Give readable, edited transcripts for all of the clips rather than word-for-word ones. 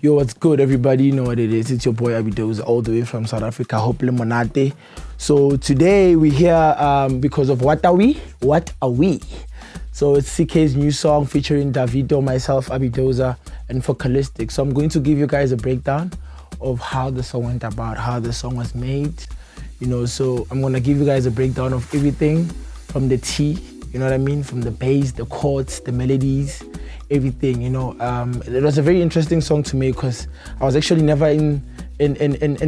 Yo, what's good, everybody? You know what it is. It's your boy Abidoza, all the way from South Africa. Hope Lemonate. So today we're here because of Watawi. Watawi. So it's Ckay's new song featuring Davido, myself, Abidoza, and Focalistic. So I'm going to give you guys a breakdown of how the song went about, how the song was made. You know, so I'm gonna give you guys a breakdown of everything from the T. You know what I mean? From the bass, the chords, the melodies, everything, you know. It was a very interesting song to me because I was actually never in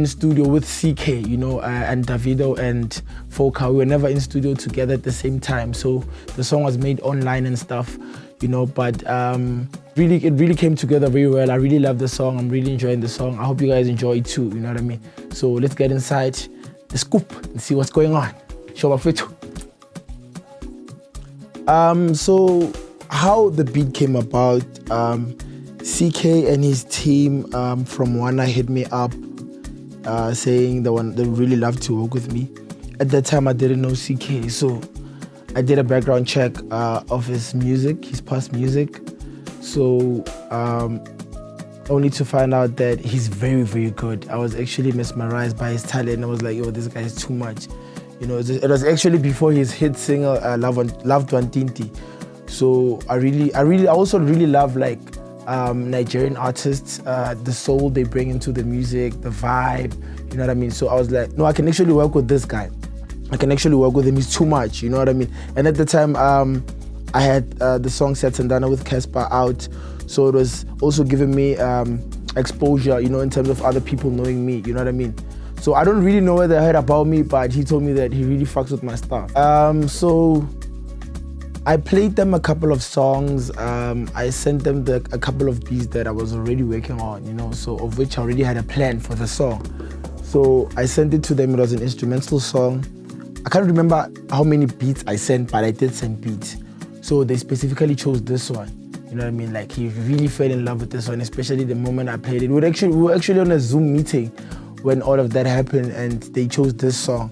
studio with Ckay, you know, and Davido and Foca. We were never in studio together at the same time. So the song was made online and stuff, you know, but it really came together very well. I really love the song. I'm really enjoying the song. I hope you guys enjoy it too, you know what I mean? So let's get inside the scoop and see what's going on. Show up for it. So how the beat came about, Ckay and his team from Wana hit me up saying they really love to work with me. At that time I didn't know Ckay, so I did a background check of his music, his past music. So only to find out that he's very, very good. I was actually mesmerized by his talent. I was like, yo, this guy is too much. You know, it was actually before his hit single Love Twantinti. So I also really love like Nigerian artists, the soul they bring into the music, the vibe, you know what I mean? So I was like, no, I can actually work with this guy. I can actually work with him, he's too much, you know what I mean? And at the time, I had the song Setsandana with Casper out, so it was also giving me exposure, you know, in terms of other people knowing me, you know what I mean? So I don't really know where they heard about me, but he told me that he really fucks with my stuff. So I played them a couple of songs. I sent them a couple of beats that I was already working on, you know, so of which I already had a plan for the song. So I sent it to them. It was an instrumental song. I can't remember how many beats I sent, but I did send beats. So they specifically chose this one. You know what I mean? Like he really fell in love with this one, especially the moment I played it. We were actually on a Zoom meeting when all of that happened, and they chose this song.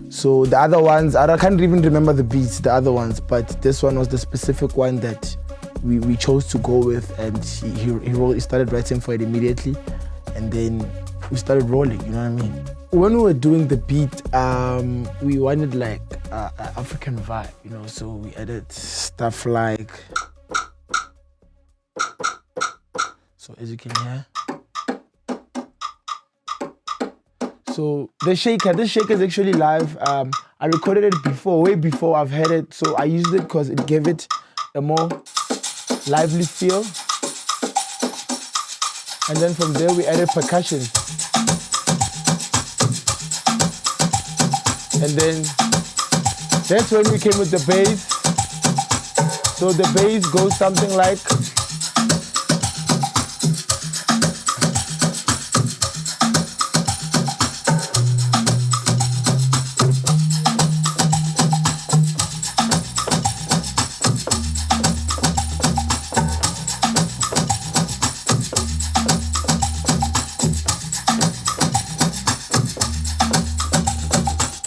So the other ones, I can't even remember the beats, the other ones, but this one was the specific one that we chose to go with, and he started writing for it immediately, and then we started rolling, you know what I mean? When we were doing the beat, we wanted like an African vibe, you know, so we added stuff like, so as you can hear. So this shaker is actually live. I recorded it way before I've heard it. So I used it because it gave it a more lively feel. And then from there we added percussion. And then that's when we came with the bass. So the bass goes something like,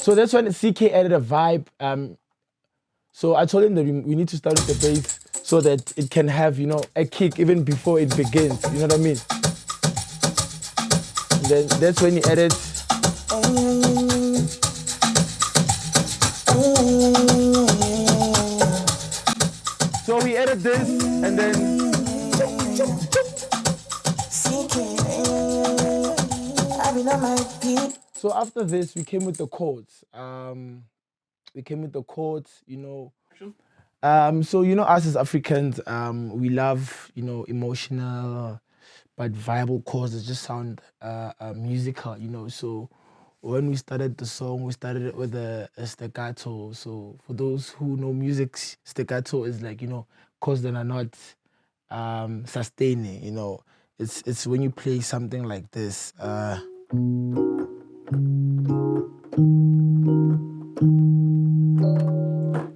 so that's when Ckay added a vibe. So I told him that we need to start with the bass so that it can have, you know, a kick even before it begins. You know what I mean? And then that's when he added. So we added this, and then. So after this, we came with the chords. You know. So, you know, us as Africans, we love, you know, emotional, but viable chords that just sound musical, you know. So when we started the song, we started it with a staccato. So for those who know music, staccato is like, you know, chords that are not sustaining, you know. It's when you play something like this.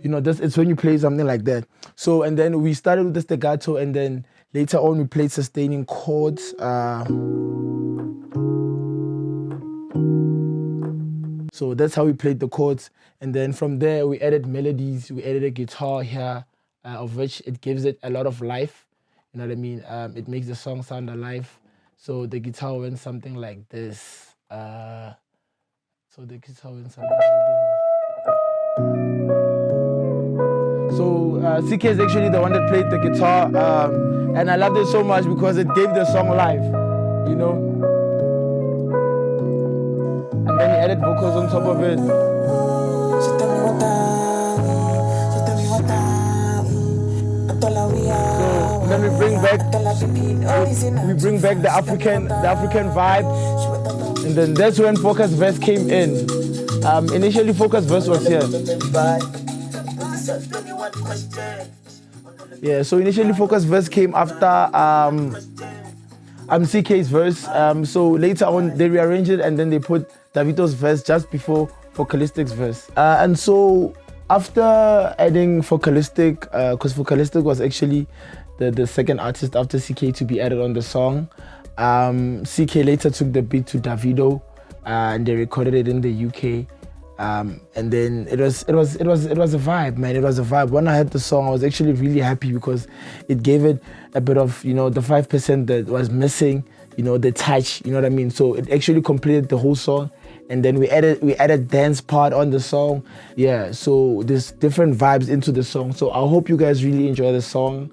You know, it's when you play something like that. So, and then we started with the staccato, and then later on we played sustaining chords. So that's how we played the chords. And then from there, we added melodies. We added a guitar here, of which it gives it a lot of life. You know what I mean? It makes the song sound alive. So the guitar went something like this. So the guitar went something like this. So Ckay is actually the one that played the guitar, and I loved it so much because it gave the song life, you know. And then he added vocals on top of it. So then we bring back the African vibe, and then that's when Focus verse came in. Initially Focus verse was here. Yeah, so initially Focus verse came after Ckay's verse. So later on they rearranged it and then they put Davido's verse just before Focalistic's verse. And so after adding Focalistic, because Focalistic was actually the second artist after Ckay to be added on the song, Ckay later took the beat to Davido, and they recorded it in the UK. And then it was a vibe, man. It was a vibe. When I heard the song, I was actually really happy because it gave it a bit of, the 5% that was missing, the touch, you know what I mean? So it actually completed the whole song. And then we added dance part on the song. Yeah, so there's different vibes into the song. So I hope you guys really enjoy the song.